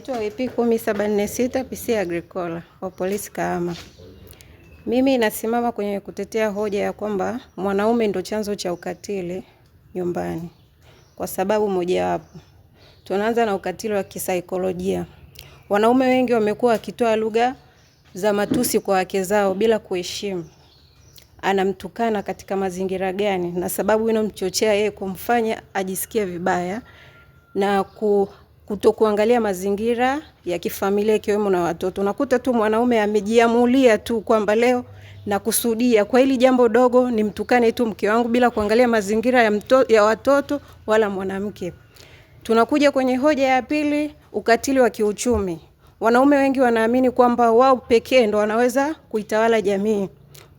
Naitwa WP 1076 PC Agricola wa polisi Kahama. Mimi nasimama kwenye kutetea hoja ya kwamba mwanaume ndo chanzo cha ukatili nyumbani. Kwa sababu mojawapo, tunaanza na ukatili wa kisaikolojia. Wanaume wengi wamekuwa wakitoa lugha za matusi kwa wake zao bila kuheshimu. Anamtukana katika mazingira gani, na sababu inomchochea yeye kumfanya ajisikie vibaya na kutokuangalia mazingira ya kifamilia ikiwemo na watoto. Unakuta tu mwanaume amejiamulia tu kwamba leo na kusudia kwa hili jambo dogo ni mtukane tu mke wangu bila kuangalia mazingira ya watoto wala mwanamke. Tunakuja kwenye hoja ya pili, ukatili wa kiuchumi. Wanaume wengi wanaamini kwamba wao pekee ndo wanaweza kuitawala jamii.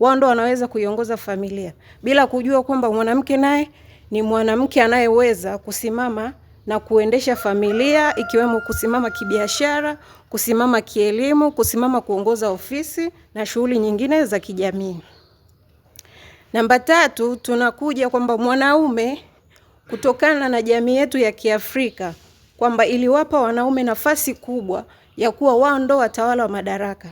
Wao ndo wanaweza kuiongoza familia bila kujua kwamba mwanamke naye ni mwanamke anayeweza kusimama na kuendesha familia, ikiwemo kusimama kibiashara, kusimama kielimu, kusimama kuongoza ofisi na shughuli nyingine za kijamii. Namba 3, tunakuja kwamba mwanaume, kutokana na jamii yetu ya Kiafrika, kwamba iliwapa wanaume nafasi kubwa ya kuwa wao ndo watawala wa madaraka.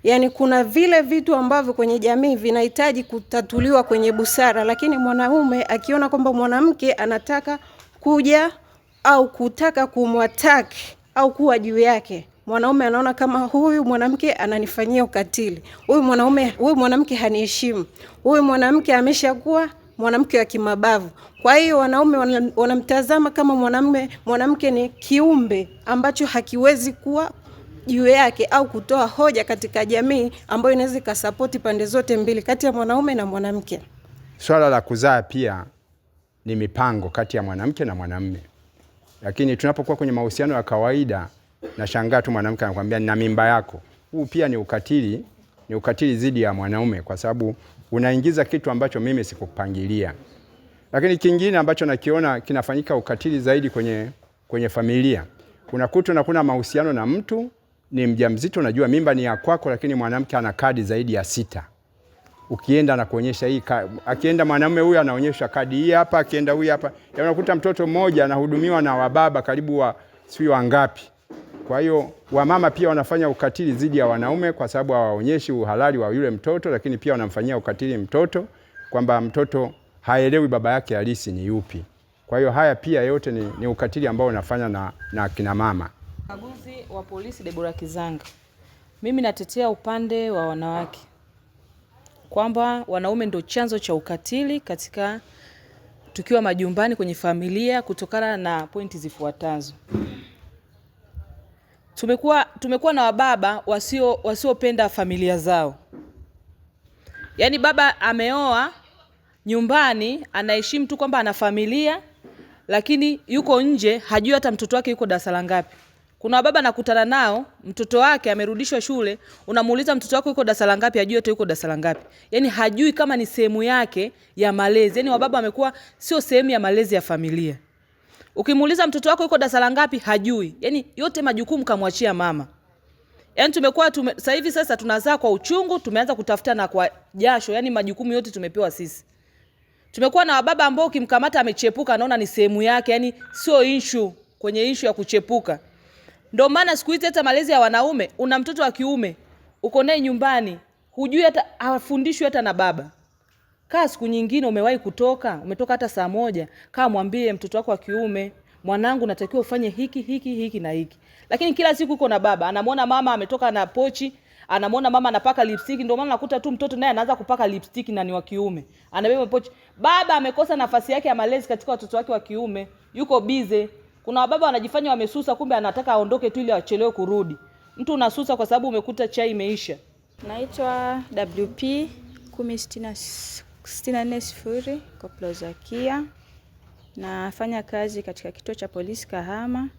Yaani kuna vile vitu ambavyo kwenye jamii vinahitaji kutatuliwa kwenye busara, lakini mwanaume akiona kwamba mwanamke anataka kuja au kutaka kumwattack au kuwa juu yake, mwanaume anaona kama huyu mwanamke ananifanyia ukatili. Huyu mwanamke haniheshimu. Huyu mwanamke ameshakuwa mwanamke wa kimabavu. Kwa hiyo wanaume wanamtazama kama mwanamke ni kiumbe ambacho hakiwezi kuwa juu yake au kutoa hoja katika jamii ambayo inaweza kusapoti pande zote mbili kati ya mwanaume na mwanamke. Swala la kuzaa pia ni mipango kati ya mwanamke na mwanamume. Lakini tunapokuwa kwenye mahusiano ya kawaida, na shangaa tu mwanamke anakuambia nina mimba yako. Huu pia ni ukatili dhidi ya mwanaume, kwa sababu unaingiza kitu ambacho mimi sikupangilia. Lakini kingine ambacho nakiona kinafanyika ukatili zaidi kwenye familia. Kuna mahusiano na mtu ni mjamzito, unajua mimba ni ya kwako, lakini mwanamke ana kadi zaidi ya 6. Ukienda na kuonyesha hii, akienda mwanamume huyu anaonyesha kadi hii hapa, akienda huyu hapa. Ya unakuta mtoto mmoja anahudumiwa na wababa karibu sio wangapi. Kwa hiyo wamama pia wanafanya ukatili dhidi ya wanaume kwa sababu hawaonyeshi uhalali wa yule mtoto, lakini pia wanamfanyia ukatili mtoto kwamba mtoto haelewi baba yake halisi ni yupi. Kwa hiyo haya pia yote ni ukatili ambao unafanya na kina mama. Mkaguzi wa polisi Deborah Kizanga. Mimi natetea upande wa wanawake, kwamba wanaume ndio chanzo cha ukatili katika tukiwa majumbani kwenye familia, kutokana na pointi zifuatazo. Tumekuwa na wababa wasiopenda familia zao. Yaani baba ameoa nyumbani, anaheshimu tu kwamba ana familia, lakini yuko nje hajui hata mtoto wake yuko darasa la ngapi. Kuna wababa nakutana nao, mtoto wake amerudishwa shule, unamuuliza mtoto wako yuko darasa la ngapi, hajui hata yuko darasa la ngapi. Yaani hajui kama ni sehemu yake ya malezi. Yaani wababa wamekuwa sio sehemu ya malezi ya familia. Ukimuuliza mtoto wako yuko darasa la ngapi, hajui. Yaani yote majukumu kamwachia mama. Yaani sasa tunazaa kwa uchungu, tumeanza kutafuta na kwa jasho, yaani majukumu yote tumepewa sisi. Tumekuwa na wababa ambao ukimkamata amechepuka anaona ni sehemu yake, yaani sio issue kwenye issue ya kuchepuka. Ndio maana siku hizi hata malezi ya wanaume, una mtoto wa kiume, uko naye nyumbani, hujui hata hafundishwi hata na baba. Kaa siku nyingine umetoka hata saa 1, kaa mwambie mtoto wako wa kiume, mwanangu natakiwa ufanye hiki na hiki. Lakini kila siku uko na baba, anamuona mama ametoka na pochi, anamuona mama anapaka lipstick, ndio maana nakuta tu mtoto naye anaanza kupaka lipstick na ni wa kiume. Anabeba pochi. Baba amekosa nafasi yake ya malezi katika watoto wake wa kiume, yuko busy. Kuna wababa wanajifanya wamesusa, kumbe anataka aondoke tu ili achelewe kurudi. Mtu unasusa kwa sababu umekuta chai imeisha. Naitwa WP 1064 Koplo Zakia. Nafanya kazi katika kituo cha polisi Kahama.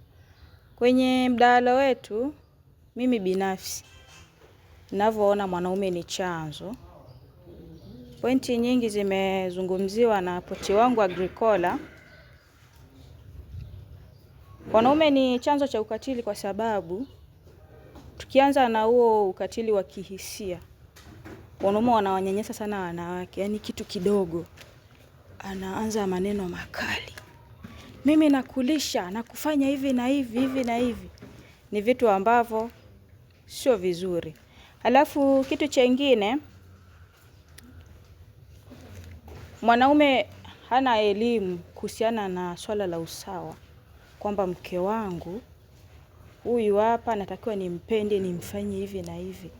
Kwenye mdahalo wetu, mimi binafsi ninavyoona mwanaume ni chanzo. Pointi nyingi zimezungumziwa na poti wangu Agricola. Wanaume ni chanzo cha ukatili kwa sababu tukianza na huo ukatili wa kihisia, wanaume wanawanyanyasa sana wanawake. Yaani kitu kidogo anaanza maneno makali. Mimi nakulisha, nakufanya hivi na hivi, hivi na hivi. ni vitu ambavyo sio vizuri. Alafu kitu chengine, mwanaume hana elimu kuhusiana na swala la usawa, kwamba mke wangu huyu hapa natakiwa nimpende, nimfanyie hivi na hivi.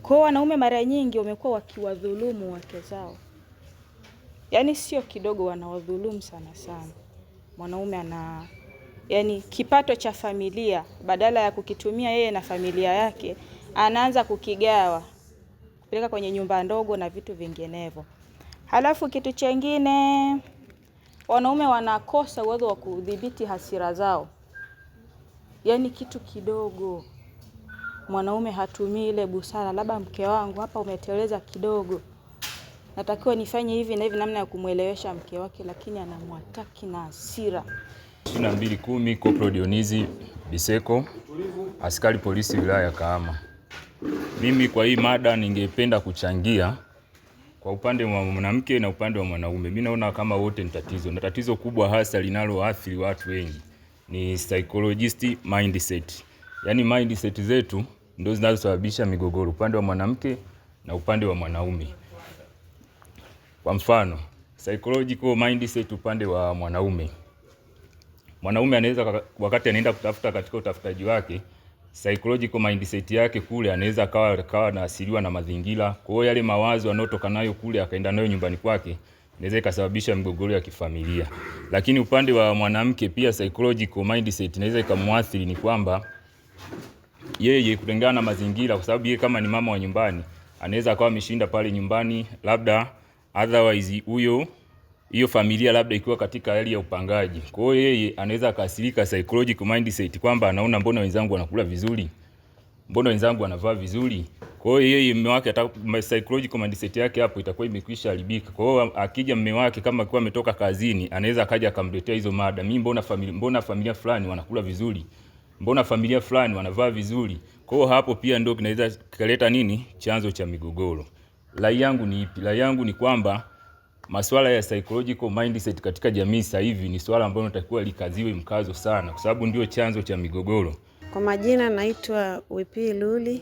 Kwa wanaume mara nyingi wamekuwa wakiwadhulumu wake zao. Yaani sio kidogo, wanawadhulumu sana sana. Mwanaume yani kipato cha familia badala ya kukitumia yeye na familia yake, anaanza kukigawa kupeleka kwenye nyumba ndogo na vitu vinginevyo. Halafu kitu chengine, wanaume wanakosa uwezo wa kudhibiti hasira zao. Yaani kitu kidogo mwanaume hatumii ile busara, labda mke wangu hapa umeteleza kidogo, natakiwa nifanye hivi na hivi, namna ya kumuelewesha mke wake, lakini anamwataki na hasira. 2210 Koplo Dionizi Biseko, askari polisi wilaya ya Kahama. Mimi kwa hii mada ningependa kuchangia kwa upande wa mwanamke na upande wa mwanaume. Mimi naona kama wote ni tatizo. Na tatizo kubwa hasa linaloathiri watu wengi ni psychologist mindset. Yaani mindset zetu ndio zinazosababisha migogoro upande wa mwanamke na upande wa mwanaume. Kwa mfano, psychological mindset upande wa mwanaume. Mwanaume anaweza wakati anaenda kutafuta katika utafutaji wake, psychological mindset yake kule anaweza kawa naasiliwa na mazingira. Kwa hiyo yale mawazo yanotoka nayo kule akaenda nayo nyumbani kwake, inaweza ikasababisha migogoro ya kifamilia. Lakini upande wa mwanamke pia psychological mindset inaweza ikamwathiri, ni kwamba yeye kulingana na mazingira, kwa sababu yeye kama ni mama wa nyumbani, anaweza akawa ameshinda pale nyumbani, labda otherwise hiyo familia labda ikiwa katika hali ya upangaji. Kwa hiyo yeye anaweza akaathirika psychological mindset kwamba anaona mbona wenzangu wanakula vizuri? Mbona wenzangu wanavaa vizuri? Kwa hiyo yeye mume wake psychological mindset yake hapo itakuwa imekwisha haribika. Kwa hiyo akija mume wake kama akiwa ametoka kazini, anaweza akaja akamletea hizo mada. Mimi mbona familia fulani wanakula vizuri? Mbona familia fulani wanavaa vizuri? Kwa hiyo hapo pia ndio kinaweza kuleta nini? Chanzo cha migogoro. Rai yangu ni ipi? Rai yangu ni kwamba masuala ya psychological mindset katika jamii sasa hivi ni swala ambalo linatakiwa likaziwe mkazo sana, kwa sababu ndio chanzo cha migogoro. Kwa majina naitwa Wipi Luli.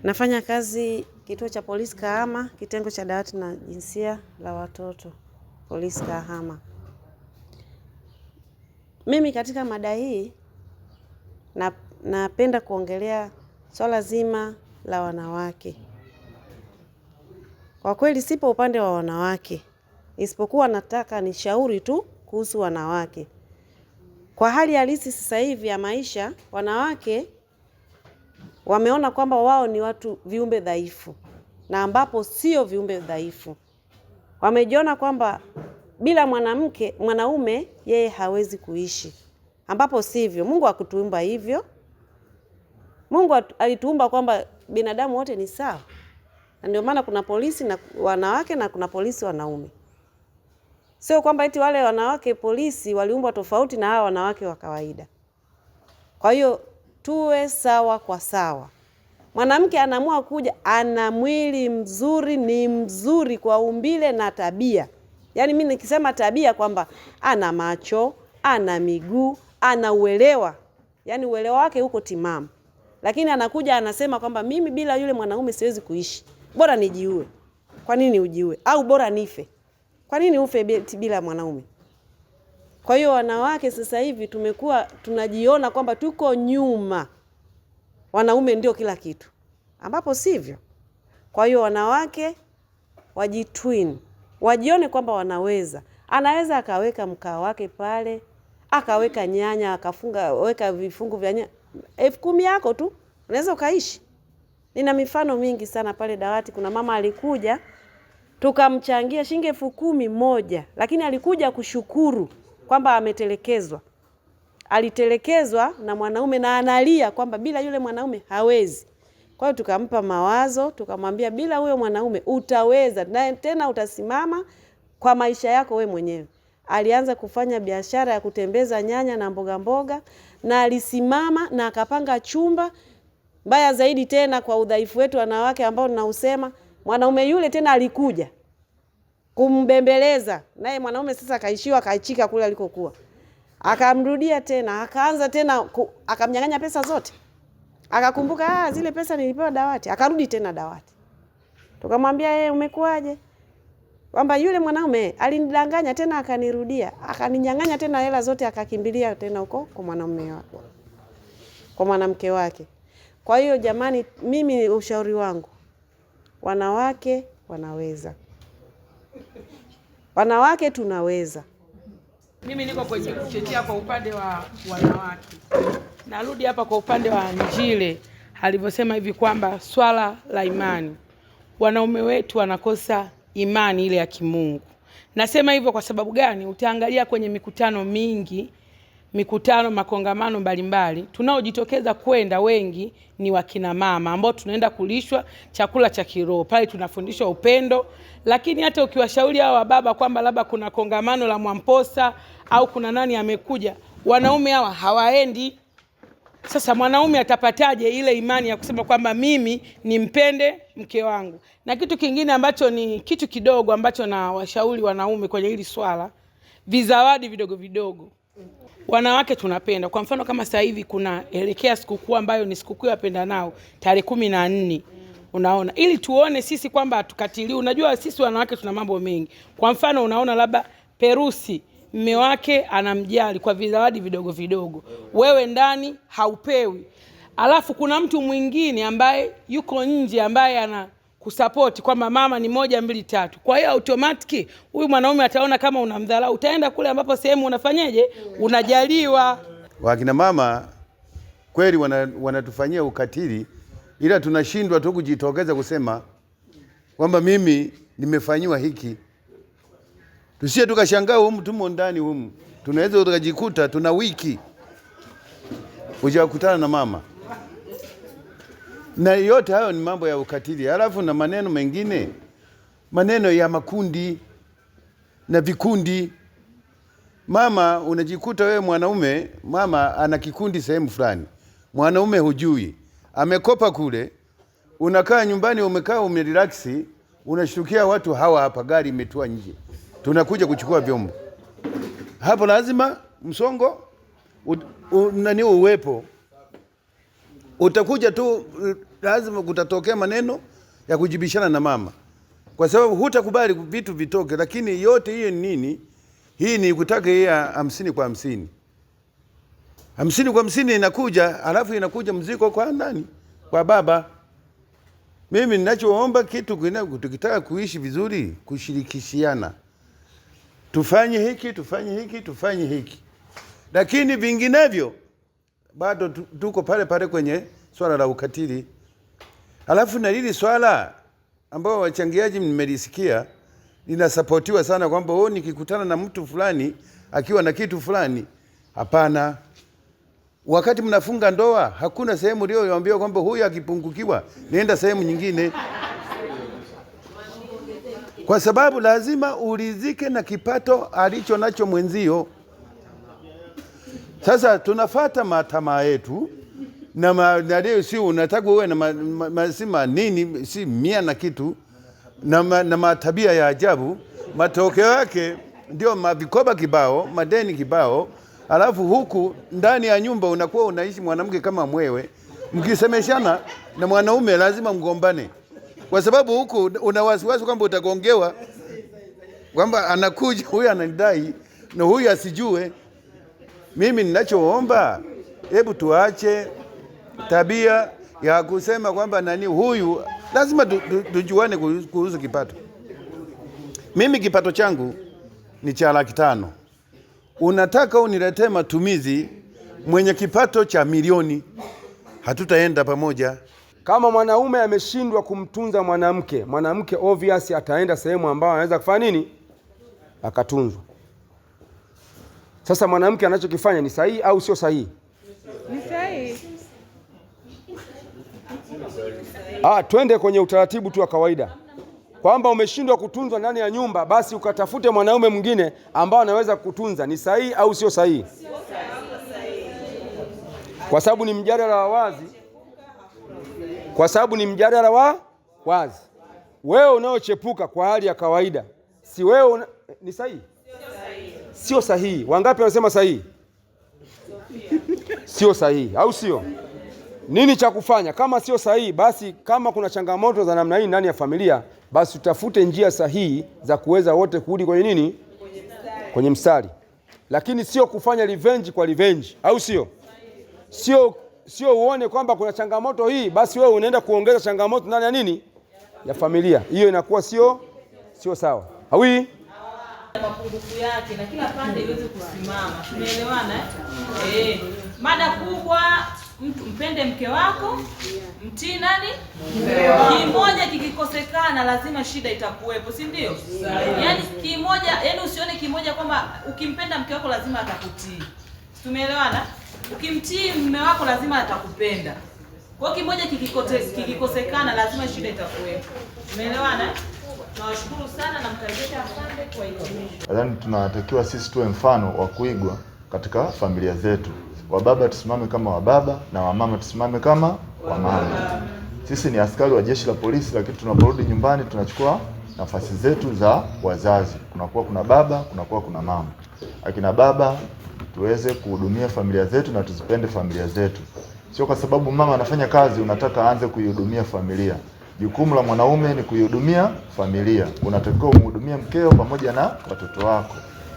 Nafanya kazi kituo cha polisi Kahama, kitengo cha dawati na jinsia la watoto, polisi Kahama. Mimi katika mada hii napenda kuongelea swala zima la wanawake. Kwa kweli sipo upande wa wanawake, isipokuwa nataka nishauri tu kuhusu wanawake. Kwa hali halisi sasa hivi ya maisha, wanawake wameona kwamba wao ni viumbe dhaifu, na ambapo sio viumbe dhaifu. Wamejiona kwamba bila mwanaume yeye hawezi kuishi, ambapo sivyo. Mungu hakutuumba hivyo. Mungu alituumba kwamba binadamu wote ni sawa. Na ndio maana kuna polisi na wanawake na kuna polisi wanaume. Sio kwamba eti wale wanawake polisi waliumbwa tofauti na hawa wanawake wa kawaida. Kwa hiyo tuwe sawa kwa sawa. Mwanamke anaamua kuja, ana mwili mzuri, ni mzuri kwa umbile na tabia. Yaani mimi nikisema tabia kwamba ana macho, ana miguu, ana uelewa. Yaani uelewa wake uko timamu. Lakini anakuja anasema kwamba mimi bila yule mwanaume siwezi kuishi. Bora nijiue. Kwa nini ujiue? Au bora nife. Kwa nini ufe bila mwanaume? Kwa hiyo wanawake sasa hivi tumekuwa tunajiona kwamba tuko nyuma. Wanaume ndio kila kitu, ambapo sivyo. Kwa hiyo wanawake wajitwin, wajione kwamba wanaweza. Anaweza akaweka mkaa wake pale, akaweka nyanya, weka vifungu vya nyanya. 10,000 yako tu, unaweza ukaishi. Nina mifano mingi sana pale dawati. Kuna mama alikuja, tukamchangia shilingi 10,000 lakini alikuja kushukuru kwamba ametelekezwa. Alitelekezwa na mwanaume na analia kwamba bila yule mwanaume hawezi. Kwa hiyo tukampa mawazo, tukamwambia bila huyo mwanaume utaweza, na tena utasimama kwa maisha yako we mwenyewe. Alianza kufanya biashara ya kutembeza nyanya na mboga na alisimama na akapanga chumba. Mbaya zaidi tena kwa udhaifu wetu wanawake ambao ninausema, mwanaume yule tena alikuja kumbembeleza. Naye mwanaume sasa kaishiwa kaachika kule alikokuwa. Akamrudia tena, akaanza tena akamnyang'anya pesa zote. Akakumbuka zile pesa nilipewa dawati, akarudi tena dawati. Tukamwambia umekuaje? Kwamba yule mwanaume alinidanganya tena akanirudia, akaninyang'anya tena hela zote, akakimbilia tena huko kwa mwanaume wake. Kwa mwanamke wake. Kwa hiyo jamani, mimi ushauri wangu, wanawake wanaweza. Wanawake tunaweza. Mimi niko kwenye kutetea kwa upande wa wanawake. Narudi hapa kwa upande wa Njile alivyosema hivi kwamba swala la imani, wanaume wetu wanakosa imani ile ya kimungu. Nasema hivyo kwa sababu gani? Utaangalia kwenye mikutano mingi, makongamano mbalimbali, tunaojitokeza kwenda wengi ni wakina mama ambao tunaenda kulishwa chakula cha kiroho. Pale tunafundishwa upendo, lakini hata ukiwashauri hao baba kwamba labda kuna kongamano la Mwamposa au kuna nani amekuja, wanaume hawa hawaendi. Sasa mwanaume atapataje ile imani ya kusema kwamba mimi nimpende mke wangu? Na kitu kingine ambacho ni kitu kidogo ambacho na washauri wanaume kwenye hili swala, vizawadi vidogo vidogo. Wanawake tunapenda. Kwa mfano kama sasa hivi kuna elekea sikukuu ambayo ni sikukuu ya pendanao tarehe 14. Unaona, ili tuone sisi kwamba hatukatili. Unajua sisi wanawake tuna mambo mengi. Kwa mfano unaona labda Perusi mume wake anamjali kwa vizawadi vidogo vidogo, wewe ndani haupewi. Alafu kuna mtu mwingine ambaye yuko nje ambaye ana kusupport kwamba mama ni 1 2 3. Kwa hiyo automatic huyu mwanaume ataona kama unamdharau, utaenda kule ambapo sehemu unafanyaje, unajaliwa. Wakina mama kweli wanatufanyia ukatili, ila tunashindwa tu kujitokeza kusema kwamba mimi nimefanyiwa hiki. Tusie tukashangaa humu tumo ndani humu. Tunaweza tukajikuta tuna wiki hujakutana na mama. Na yote hayo ni mambo ya ukatili. Halafu na maneno mengine, maneno ya makundi na vikundi. Mama unajikuta wewe mwanaume, mama ana kikundi sehemu fulani. Mwanaume hujui. Amekopa kule, unakaa nyumbani umekaa umerelax, unashtukia watu hawa hapa gari imetua nje. Tunakuja kuchukua vyombo. Hapo lazima msongo nani uwepo. Utakuja tu, lazima kutatokea maneno ya kujibishana na mama. Kwa sababu hutakubali vitu vitoke, lakini yote hiyo ni nini? Hii ni kutaka hii 50 kwa 50. 50 kwa 50 inakuja, alafu inakuja mzigo kwa nani? Kwa baba. Mimi ninachoomba kitu tukitaka kuishi vizuri, kushirikishiana. Tufanye hiki, tufanye hiki, tufanye hiki. Lakini vinginevyo bado tuko pale pale kwenye swala la ukatili. Alafu na hili swala ambao wachangiaji mmelisikia linasapotiwa sana kwamba nikikutana na mtu fulani akiwa na kitu fulani, hapana. Wakati mnafunga ndoa hakuna sehemu iliyoambiwa kwamba huyu akipungukiwa nenda sehemu nyingine. Kwa sababu lazima uridhike na kipato alicho nacho mwenzio. Sasa tunafata matamaa yetu na leo si unataka uwe na masima nini, si 100 na kitu na matabia ya ajabu. Matokeo yake ndio mavikoba kibao, madeni kibao. Alafu huku ndani ya nyumba unakuwa unaishi mwanamke kama mwewe. Mkisemeshana na mwanaume lazima mgombane. Kwa sababu huku una wasiwasi kwamba utagongewa, kwamba anakuja huyu anadai na huyu asijue. Mimi ninachoomba, hebu tuache tabia ya kusema kwamba nani huyu, lazima tujuane kuhusu kipato. Mimi kipato changu ni cha 500,000. Unataka uniletee matumizi mwenye kipato cha milioni, hatutaenda pamoja. Kama mwanaume ameshindwa kumtunza mwanamke obvious ataenda sehemu ambayo anaweza kufanya nini? Akatunzwa. Sasa mwanamke anachokifanya ni sahihi au sio sahihi? Ni sahihi. Twende kwenye utaratibu tu wa kawaida. Kwamba umeshindwa kutunzwa ndani ya nyumba, basi ukatafute mwanaume mwingine ambao anaweza kutunza. Ni sahihi au sio sahihi? Sio sahihi. Kwa sababu ni mjadala wa wazi. Wewe unaochepuka kwa hali ya kawaida, si wewe ni sahihi? Sio sahihi. Wangapi wanasema sahihi? sio sahihi, au sio? Nini cha kufanya? Kama sio sahihi, basi kama kuna changamoto za namna hii ndani ya familia, basi tutafute njia sahihi za kuweza wote kurudi kwenye nini? Kwenye mstari. Lakini sio kufanya revenge kwa revenge, au sio? Sio uone kwamba kuna changamoto hii, basi wewe unaenda kuongeza changamoto ndani ya nini? Ya familia. Hiyo inakuwa sio sawa. Hawi mapungufu yake na kila pande iweze kusimama. Tumeelewana eh? Mada kubwa, mpende mke wako, mtii nani? Kimoja kikikosekana lazima shida itakuwepo, si ndio? Yaani kimoja, yaani usione kimoja kwamba ukimpenda mke wako lazima atakutii. Tumeelewana? Ukimtii mume wako lazima atakupenda. Kwa kimoja kikikosekana lazima shida itakuwepo. Tumeelewana? Nawashukuru sana na mkaribisha asante kwa hilo. Nadhani tunatakiwa sisi tuwe mfano wa kuigwa katika familia zetu. Wababa tusimame kama wababa na wamama tusimame kama wamama. Sisi ni askari wa jeshi la polisi, lakini tunaporudi nyumbani tunachukua nafasi zetu za wazazi. Kunakuwa kuna baba, kunakuwa kuna mama. Akina baba tuweze kuhudumia familia zetu na tuzipende familia zetu. Sio kwa sababu mama anafanya kazi unataka aanze kuihudumia familia. Jukumu la mwanaume ni kuihudumia familia. Unatakiwa umhudumie mkeo pamoja na watoto wako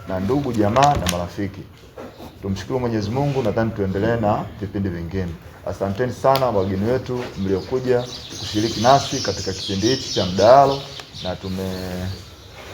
na ndugu, jamaa na marafiki. Tumshukuru Mwenyezi Mungu, nadhani tuendelee na vipindi vingine. Asanteni sana wageni wetu mliokuja kushiriki nasi katika kipindi hiki cha mdahalo, na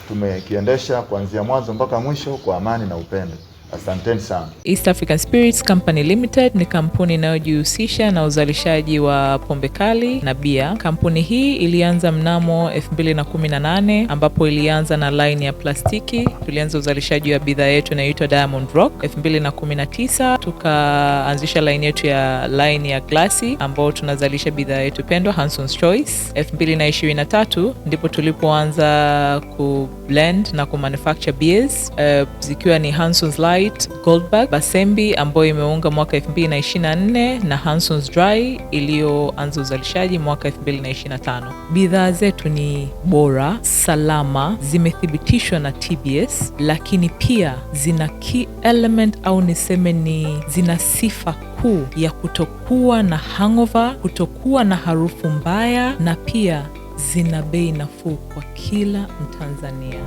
tumekiendesha kuanzia mwanzo mpaka mwisho kwa amani na upendo. Asanteni sana. East African Spirits Company Limited ni kampuni inayojihusisha na uzalishaji wa pombe kali na bia. Kampuni hii ilianza mnamo 2018 ambapo ilianza na line ya plastiki. Tulianza uzalishaji wa bidhaa yetu inayoitwa Diamond Rock. 2019 tukaanzisha line yetu ya line ya glasi ambao tunazalisha bidhaa yetu pendwa Hanson's Choice. 2023 ndipo tulipoanza ku blend na ku manufacture beers zikiwa ni Hanson's Light, Goldberg, Basembi ambayo imeunga mwaka 2024 na Hanson's Dry iliyoanza uzalishaji mwaka 2025. Bidhaa zetu ni bora, salama, zimethibitishwa na TBS, lakini pia zina key element au niseme ni zina sifa kuu ya kutokuwa na hangover, kutokuwa na harufu mbaya, na pia zina bei nafuu kwa kila Mtanzania.